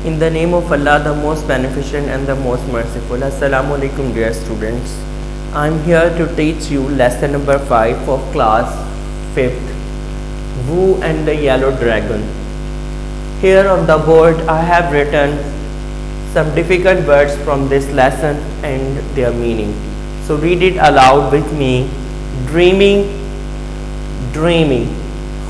In the name of Allah, the most beneficent and the most merciful. Assalamu alaikum, dear students. I'm here to teach you lesson number 5 of class 5th, Wu and the Yellow Dragon. Here on the board I have written some difficult words from this lesson and their meaning. So read it aloud with me. Dreaming, dreamy,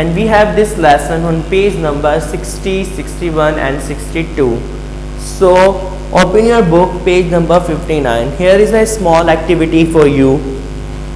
And we have this lesson on page number 60, 61 and 62. So open your book, page number 59. Here is a small activity for you.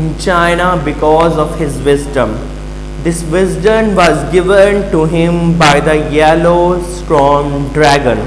in China because of his wisdom. This wisdom was given to him by the yellow storm dragon.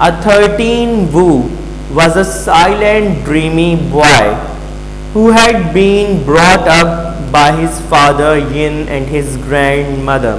A 13 Wu was a silent, dreamy boy who had been brought up by his father Yin and his grandmother.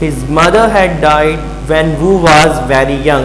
His mother had died when Wu was very young.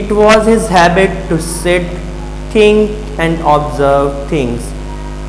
It was his habit to sit, think and observe things.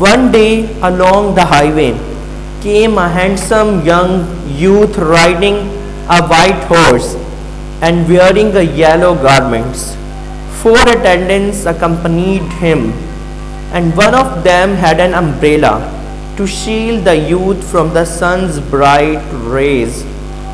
One day along the highway came a handsome young youth riding a white horse and wearing a yellow garments. 4 attendants accompanied him, and one of them had an umbrella to shield the youth from the sun's bright rays.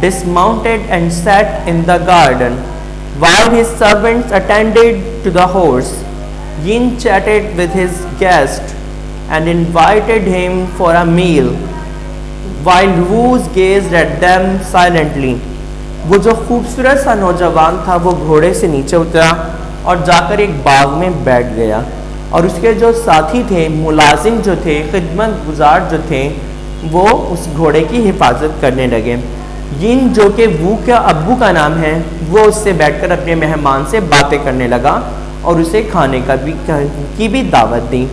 dismounted and sat in the garden while his servants attended to the horse. Yin chatted with his guest and invited him for a meal. while Wooz gazed at them silently. وہ جو خوبصورت سا نوجوان تھا وہ گھوڑے سے نیچے اترا اور جا کر ایک باغ میں بیٹھ گیا، اور اس کے جو ساتھی تھے، ملازم جو تھے، خدمت گزار جو تھے، وہ اس گھوڑے کی حفاظت کرنے لگے۔ ین جو کہ وو کا ابو کا نام ہے، وہ اس سے بیٹھ کر اپنے مہمان سے باتیں کرنے لگا اور اسے کھانے کی بھی دعوت دی،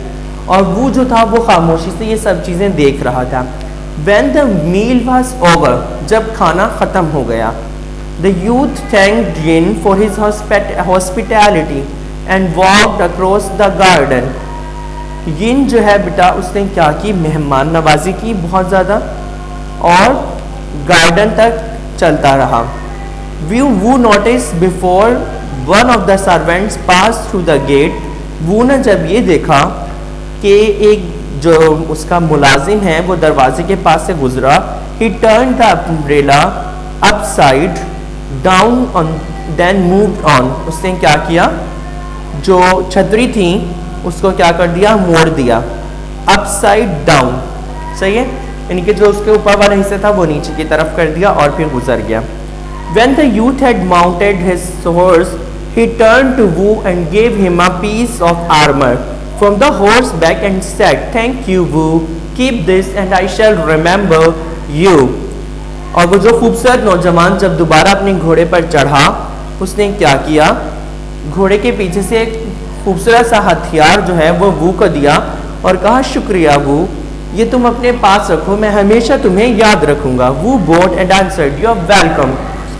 اور وہ جو تھا وہ خاموشی سے یہ سب چیزیں دیکھ رہا تھا۔ When the meal was over, جب کھانا ختم ہو گیا، the youth thanked Yin for his hospitality and walked across the garden. yin جو ہے بیٹا اس نے کیا کی، مہمان نوازی کی بہت زیادہ، اور گارڈن تک چلتا رہا۔ Wu noticed before one of the servants passed through the gate. وہ نے جب یہ دیکھا کہ ایک جو اس کا ملازم ہے وہ دروازے کے پاس سے گزرا، he turned the umbrella upside down then moved on. اس نے کیا کیا، جو چھتری تھی اس کو کیا کر دیا، موڑ دیا، upside down، صحیح ہے، یعنی کہ جو اس کے اوپر والا حصہ تھا وہ نیچے کی طرف کر دیا اور پھر گزر گیا۔ When the youth had mounted his horse, he turned to Wu and gave him a piece of armor from the horse back and said, "Thank you, Wu. Keep this and I shall remember you." اور وہ جو خوبصورت نوجوان جب دوبارہ اپنے گھوڑے پر چڑھا، اس نے کیا کیا، گھوڑے کے پیچھے سے ایک خوبصورت سا ہتھیار جو ہے وہ وو کو دیا اور کہا، شکریہ وو، یہ تم اپنے پاس رکھو، میں ہمیشہ تمہیں یاد رکھوں گا۔ Wu bowed and answered, "You are welcome."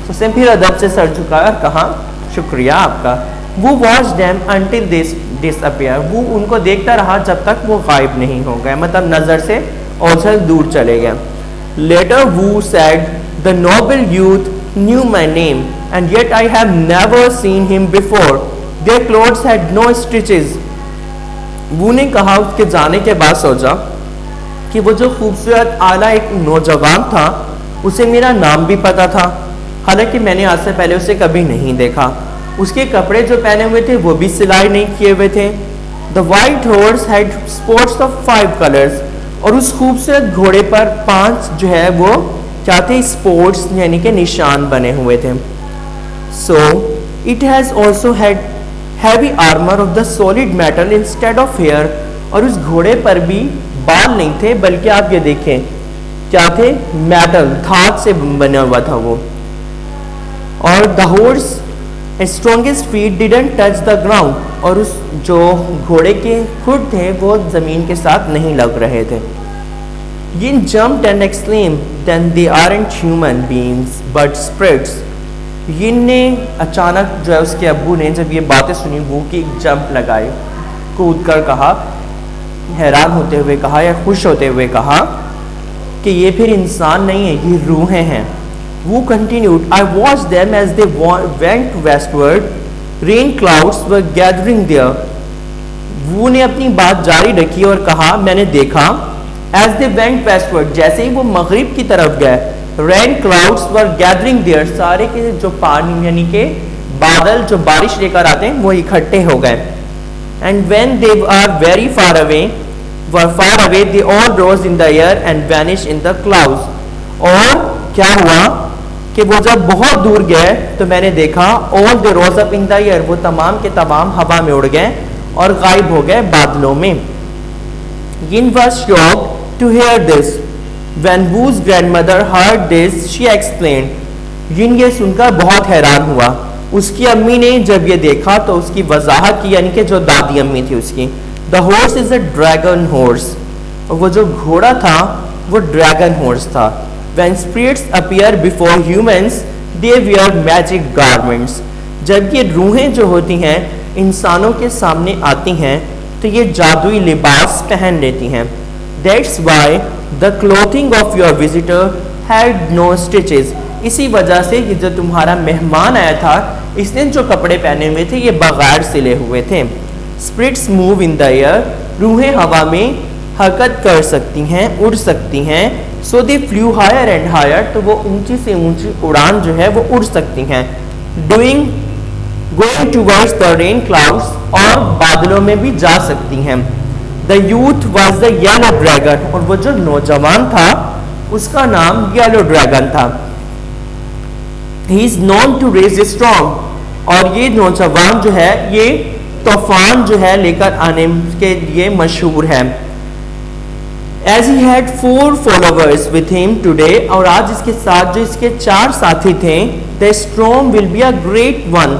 اس نے پھر ادب سے سر جھکایا اور کہا، شکریہ آپ کا۔ Wu watched them until they disappeared. وہ ان کو دیکھتا رہا جب تک وہ غائب نہیں ہو گئے، مطلب نظر سے اوجھل دور چلے گئے۔ Later Wu said, "The noble youth knew my name, and yet I have never seen him before. Their clothes had no stitches." وہ نے کہا اس کے جانے کے بعد سوچا کہ وہ جو خوبصورت اعلیٰ ایک نوجوان تھا اسے میرا نام بھی پتا تھا، حالانکہ میں نے آج سے پہلے اسے کبھی نہیں دیکھا۔ اس کے کپڑے جو پہنے ہوئے تھے وہ بھی سلائی نہیں کیے ہوئے تھے۔ The white horse had spots of 5 colors. اور اس خوبصورت گھوڑے پر 5 جو ہے وہ کیا تھے، اسپوٹس یعنی کہ نشان بنے ہوئے تھے۔ So it has also had heavy armor of the solid metal instead of hair. اور اس گھوڑے پر بھی بال نہیں تھے بلکہ آپ یہ دیکھیں کیا تھے، میٹل، دھات سے بنا ہوا تھا وہ۔ اور the horse strongest feet didn't touch the ground. اور اس جو گھوڑے کے کھٹ تھے وہ زمین کے ساتھ نہیں لگ رہے تھے۔ Yin jumped and exclaimed, "Then they aren't human beings but spirits." yin نے اچانک جو ہے اس کے ابو نے جب یہ باتیں سنی وہ کی جمپ لگائی، کود کر کہا، حیران ہوتے ہوئے کہا یا خوش ہوتے ہوئے کہا کہ یہ پھر انسان نہیں ہے، یہ روحیں ہیں۔ Wu continued, "I watched them as they went westward. Rain clouds were gathering there." Wu نے اپنی بات جاری رکھی اور کہا، میں نے دیکھا as they went westward، جیسے ہی وہ مغرب کی طرف گئے، rain clouds were gathering there، سارے کے جو پانی یعنی کہ بادل جو بارش لے کر آتے ہیں وہ اکٹھے ہو گئے۔ And when they are very far away, they all rose in the air and vanished in the clouds. اور کیا ہوا کہ وہ جب بہت دور گئے تو میں نے دیکھا all they rose up in the air، وہ تمام کے تمام ہوا میں اڑ گئے اور غائب ہو گئے بادلوں میں۔ Yin was shocked to hear this. When Wu's grandmother heard this, she explained. Yin یہ سن کر بہت حیران ہوا۔ اس کی امی نے جب یہ دیکھا تو اس کی وضاحت کی، یعنی کہ جو دادی امی تھی اس کی، The horse is a dragon horse. اور وہ جو گھوڑا تھا وہ ڈریگن ہورس تھا۔ When spirits appear before humans, they wear magic garments. جب یہ روحیں جو ہوتی ہیں انسانوں کے سامنے آتی ہیں تو یہ جادوئی لباس پہن لیتی ہیں۔ That's why the clothing of your visitor had no stitches. اسی وجہ سے یہ جو تمہارا مہمان آیا تھا اس نے جو کپڑے پہنے ہوئے تھے یہ بغیر سلے ہوئے تھے۔ Spirits move in the air. روحیں ہوا میں حرکت کر سکتی ہیں، اڑ سکتی ہیں۔ So they flew higher and higher. تو وہ اونچی سے اونچی اڑان جو ہے وہ اڑ سکتی ہیں۔ Going towards the rain clouds. اور بادلوں میں بھی جا سکتی ہیں۔ The youth was the yellow dragon. اور وہ جو نوجوان تھا اس کا نام یلو ڈریگن تھا. He is known to raise a storm. اور یہ نوجوان جو ہے یہ طوفان جو ہے لے کر آنے کے لیے مشہور ہے. As he had 4 followers with him today, اور آج اس کے ساتھ جو اس کے 4 ساتھی تھے, the storm will be a great one.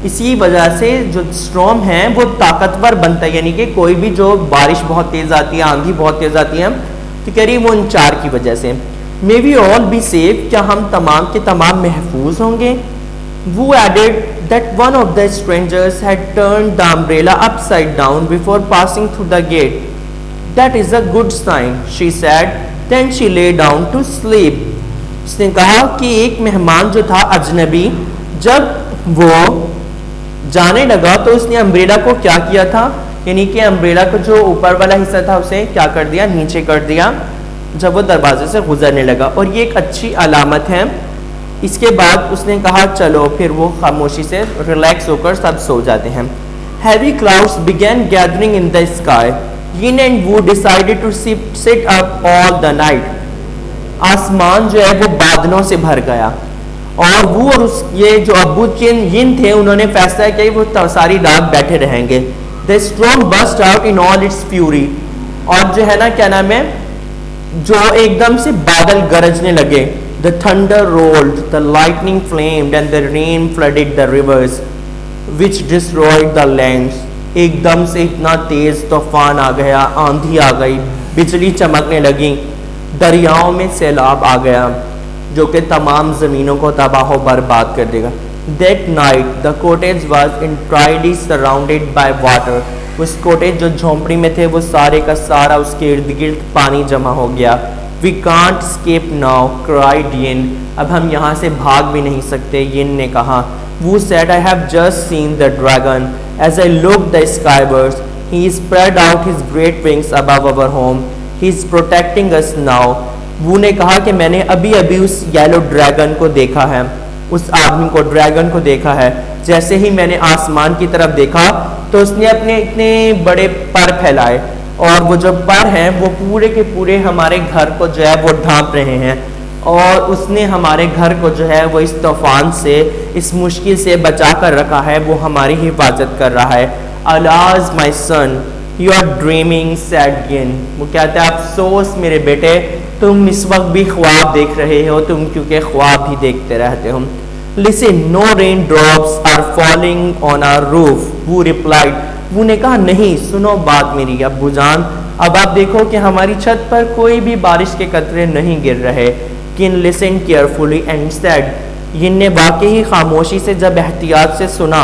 اسی وجہ سے جو storm ہے وہ طاقتور بنتا ہے, یعنی کہ کوئی بھی جو بارش بہت تیز آتی ہے, آندھی بہت تیز آتی ہے, تو کہہ رہی وہ ان 4 کی وجہ سے. May we all be safe, کیا ہم تمام کے تمام محفوظ ہوں گے. Who added that one of the strangers had turned the umbrella upside down before passing through the gate. That is a good sign, she said. Then she lay down to sleep. اس نے کہا کہ ایک مہمان جو تھا اجنبی, جب وہ جانے لگا تو اس نے امبریلا کو کیا کیا تھا, یعنی کہ امبریلا کو جو اوپر والا حصہ تھا اسے کیا کر دیا, نیچے کر دیا جب وہ دروازے سے گزرنے لگا, اور یہ ایک اچھی علامت ہے. اس کے بعد اس نے کہا چلو, پھر وہ خاموشی سے ریلیکس ہو کر سب سو جاتے ہیں. Heavy clouds began gathering in the sky. Yin and Wu decided to sit up all the night. آسمان جو ہے وہ بادلوں سے بھر گیا, اور وہ اور یہ جو ابو ین تھے انہوں نے فیصلہ کیا کہ وہ ساری رات بیٹھے رہیں گے. The storm burst out in all its fury. اور جو ہے نا کیا نام ہے, جو ایک دم سے بادل گرجنے لگے. The thunder rolled, the lightning flamed, and the rain flooded the rivers, which destroyed the lands. ایک دم سے اتنا تیز طوفان آ گیا, آندھی آ گئی, بجلی چمکنے لگی, دریاؤں میں سیلاب آ گیا جو کہ تمام زمینوں کو تباہ و برباد کر دے گا. That night the cottage was entirely surrounded by water. اس کوٹیج جو جھونپڑی میں تھے وہ سارے کا سارا اس کے ارد گرد پانی جمع ہو گیا. We can't escape now, cried Yin. اب ہم یہاں سے بھاگ بھی نہیں سکتے, ین نے کہا. Wu said, I have just seen the dragon. As I looked the skywards, he spread out his great wings above our home. He is protecting us now. Wu نے کہا کہ میں نے ابھی ابھی اس یلو ڈریگن کو دیکھا ہے, اس آدمی کو, ڈریگن کو دیکھا ہے. جیسے ہی میں نے آسمان کی طرف دیکھا تو اس نے اپنے اتنے بڑے پر پھیلائے, اور وہ جو پر ہیں وہ پورے کے پورے ہمارے گھر کو جو ہے وہ ڈھانپ رہے ہیں, اور اس نے ہمارے گھر کو جو ہے وہ اس طوفان سے, اس مشکل سے بچا کر رکھا ہے, وہ ہماری حفاظت کر رہا ہے. Alas my son, you are dreaming, said Yin. وہ کہتا ہے افسوس میرے بیٹے, تم اس وقت بھی خواب دیکھ رہے ہو, تم کیونکہ خواب ہی دیکھتے رہتے ہو. Listen, no rain drops are falling on our roof, Wu replied. وہ نے کہا نہیں, سنو بات میری ابو جان, اب آپ دیکھو کہ ہماری چھت پر کوئی بھی بارش کے قطرے نہیں گر رہے. Yin listened carefully and said. ین نے واقعی خاموشی سے جب احتیاط سے سنا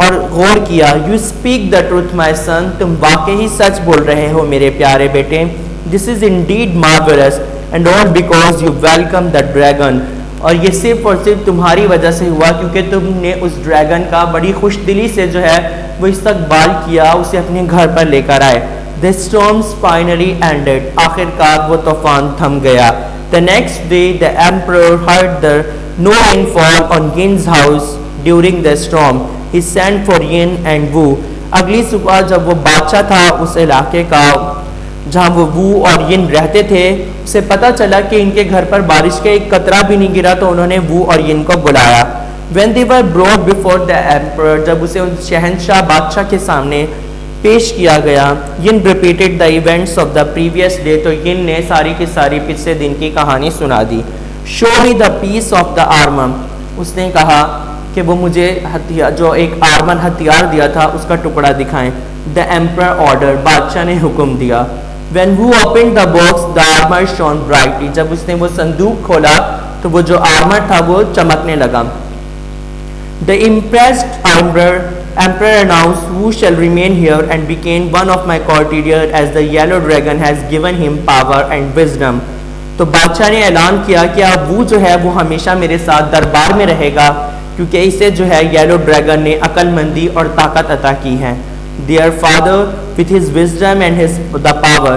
اور غور کیا, You speak the truth my son, تم واقعی سچ بول رہے ہو میرے پیارے بیٹے. This is indeed marvelous and all because you welcomed the dragon. اور یہ صرف اور صرف تمہاری وجہ سے ہوا کیونکہ تم نے اس ڈریگن کا بڑی خوش دلی سے جو ہے وہ استقبال کیا, اسے اپنے گھر پر لے کر آئے. The storms finally ended. آخر کار وہ طوفان تھم گیا. The next day the emperor heard the no rainfall on Yin's house during the storm. He sent for Yin and Wu. اگلی صبح جب وہ بادشاہ تھا اس علاقے کا جہاں وہ وو اور ین رہتے تھے, اسے پتا چلا کہ ان کے گھر پر بارش کا ایک قطرہ بھی نہیں گرا, تو انہوں نے وو اور ین کو بلایا. When they were brought before the emperor, جب اسے شہنشاہ بادشاہ کے سامنے پیش کیا گیا, ین repeated the events of the previous day. تو ین نے ساری کی ساری پچھلے دن کی کہانی سنا دی. Show me the piece of the armor. اس نے کہا کہ وہ مجھے جو ایک آرمر ہتھیار دیا تھا اس کا ٹکڑا دکھائیں. The emperor ordered. بادشاہ نے حکم دیا. When Wu opened the box, the armor shone brightly. جب اس نے وہ صندوق کھولا تو وہ جو آرمر تھا وہ چمکنے لگا. The impressed emperor announced, Wu shall remain here and became one of my courtiers as the yellow dragon has given him power and wisdom. تو بادشاہ نے اعلان کیا کہ اب وہ جو ہے وہ ہمیشہ میرے ساتھ دربار میں رہے گا کیونکہ اسے جو ہے یلو ڈریگن نے عقل مندی اور طاقت عطا کی ہے. Their father, with his wisdom and the power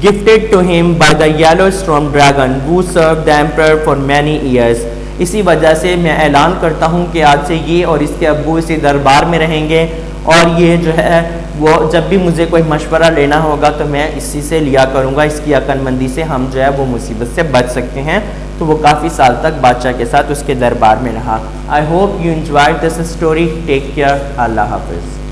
gifted to him by the yellow storm dragon, who served the emperor for many years. اسی وجہ سے میں اعلان کرتا ہوں کہ آج سے یہ اور اس کے ابو اسی دربار میں رہیں گے, اور یہ جو ہے وہ جب بھی مجھے کوئی مشورہ لینا ہوگا تو میں اسی سے لیا کروں گا، اس کی عقل مندی سے ہم جو ہے وہ مصیبت سے بچ سکتے ہیں۔ تو وہ کافی سال تک بادشاہ کے ساتھ اس کے دربار میں رہا۔ I hope you enjoy this story, take care, اللہ حافظ۔